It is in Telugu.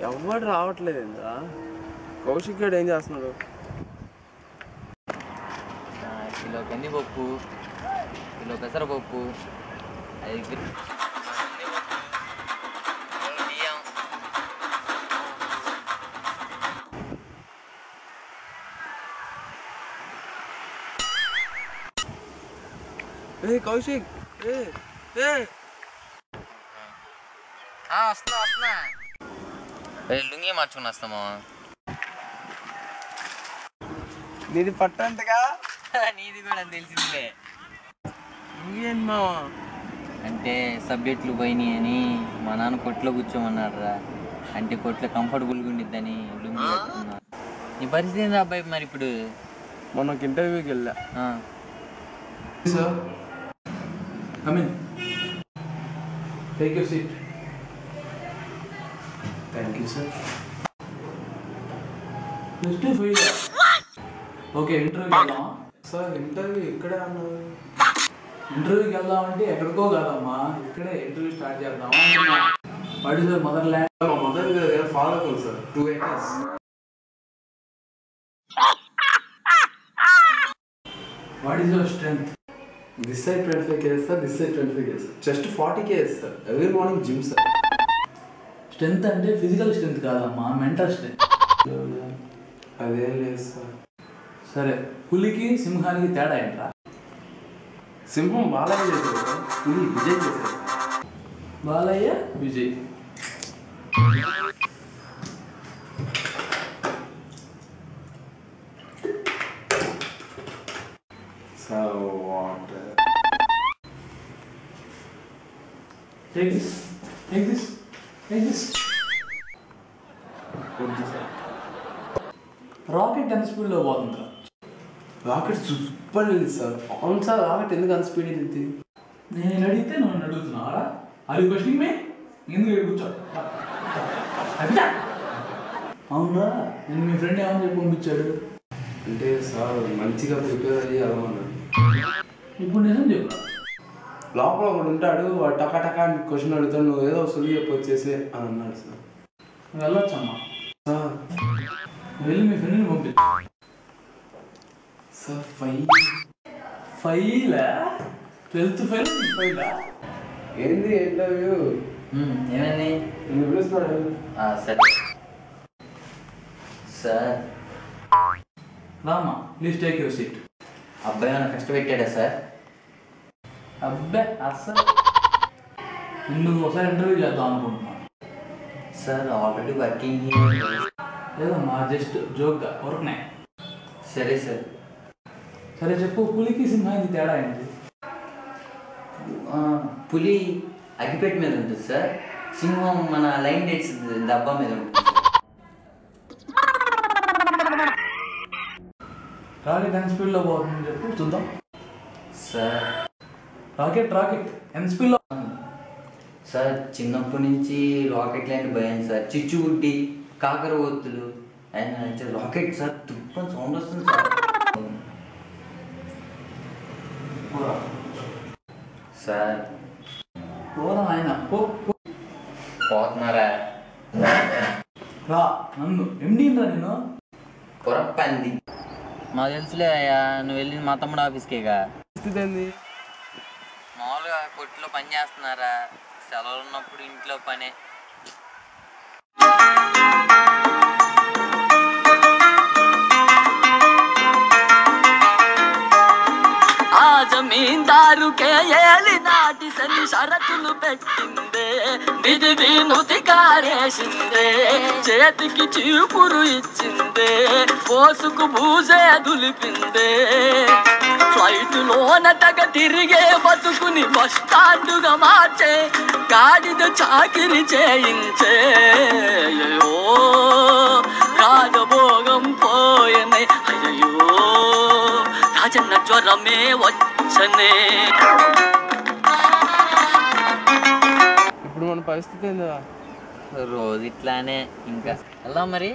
ఎవరు రావట్లేదు ఏందా? కౌశిక్ గారు ఏం చేస్తున్నాడు? కిలో కందిపప్పు, కిలో పెసరపప్పు, 5 బియ్యం. కౌశిక్ వస్తున్నా లుంగి మార్చుకుని వస్తామా? నీది పట్టంతగా నీది కూడా తెలిసిందే. నువ్వేం మావా? అంటే సబ్జెక్టులు పోయినాయి అని మా నాన్న కొట్లో కూర్చోమన్నాడు రా. అంటే కొట్లో కంఫర్టబుల్గా ఉండిద్దని లుంగి కట్టుకున్నా. నీ పరిస్థితి ఏంది అబ్బాయి మరి ఇప్పుడు? మొన్న ఇంటర్వ్యూకి వెళ్ళా. Sir, come in. Take your seat. Thank you, sir. Next to you. Okay, interview వెళ్దామా? సార్ ఇంటర్వ్యూ ఇక్కడే అన్నారు. ఇంటర్వ్యూకి వెళ్దామంటే ఎక్కడికో కాదమ్మా, ఇక్కడే ఇంటర్వ్యూ స్టార్ట్ చేద్దామా? What is your mother land? మా మదర్ దగ్గర ఫాలో అవుతుంది sir, 2 acres. What is your strength? This side 25 kgs sir, this side 25 kgs. Just 40 kgs sir. Every morning gym sir. Strength అంటే ఫిజికల్ స్ట్రెంగ్త్ కాదమ్మా, మెంటల్ స్ట్రెంగ్త్. అదేం లేదు సార్. సరే, పులికి సింహానికి తేడా ఏంట్రా? సింహం బాలయ్య చేశారు సార్, పులి విజయ్ చేశారు. Balayya Vijay. So what? Take this. Take this. Take this. What is that? Rocket ఎంత స్పీడ్లో పోతుందిరా? రాకెట్ సూపర్ వెళ్ళింది సార్. అవును సార్, రాకెట్ ఎందుకు అంత స్పీడ్ వెళ్ళింది? నేను అడిగితే నువ్వు అడుగుతున్నావా? అది క్వశ్చన్ మే ఎందుకు కూర్చో. అవునా, నేను మీ ఫ్రెండ్ ఏమని చెప్పి పంపించాడు? అంటే సార్ మంచిగా ప్రిపేర్ అయ్యి అదమన్నాడు. ఇప్పుడు నిజం చెప్పు. లోపల ఒకడు ఉంటాడు, వాడు టకా టకా అని క్వశ్చన్ అడుగుతాడు, నువ్వు ఏదో సులువు చెప్పి వచ్చేసి అని అన్నాడు సార్. వెళ్ళొచ్చమ్మా సార్. వెళ్ళి మీ ఫ్రెండ్ని పంపించు. సార్ ఫైలా? 12th ఫైలా? ఏంది ఇంటర్వ్యూ? ఏమైంది? నువ్వు పిలుస్తున్నాడు. సరే sir. Rama, please take your seat. అబ్బాయి ఏమైనా కష్టపెట్టాడా సార్? అబ్బే అస్సలు నిన్ను ఒకసారి ఇంటర్వ్యూ చేద్దాం అనుకుంటున్నాను సార్. Already working. లేదమ్మా, జస్ట్ జోక్గా ఊరకనే. సరే సార్. సరే చెప్పు, పులికి సింహానికి తేడా ఏంటి? పులి అగ్గిపెట్టి మీద ఉంటుంది సార్, సింహం మన లైన్ డేట్స్ డబ్బా మీద ఉంటుంది. రాకెట్ ఎంత స్పీడ్లో పోతుందని చెప్పు చూద్దాం. సార్ రాకెట్ ఎంత స్పీడ్లో? సార్ చిన్నప్పటి నుంచి రాకెట్లు అంటే భయం సార్. చిచ్చుబుడ్డి, కాకర ఒత్తులు అండ్ రాకెట్ సార్ తుప్పని సౌండ్ వస్తుంది సార్. సార్ పోరా ఆయన, పోతున్నారా? రా, నన్ను ఎండీరా నేను. పొరప్పంది మాకు తెలుసులే అయ్యా, నువ్వు వెళ్ళింది మా తమ్ముడు ఆఫీస్కేగా. మామూలుగా కొట్లో పని చేస్తున్నారా? సెలవులు ఉన్నప్పుడు ఇంట్లో పనే. ఆ జమీందారుకే ఏలి నాటి సరి షరతులు పెట్టిందే, నిధి వినుతి కారేసిందే, చేతికి చీపురు ఇచ్చిందే, పోసుకు బూజే దులిపిందే, ఫ్లైట్లోన తెగ తిరిగే బతుకుని బస్ స్టాండుగా మార్చే, గాడిద చాకిరి చేయించే. అయ్యో రాజభోగం పోయనే, అయ్యో రాజన్న జ్వరమే వచ్చనే. ఇప్పుడు మన పరిస్థితి ఏందా? రోజు ఇట్లానే. ఇంకా వెళ్దాం మరి.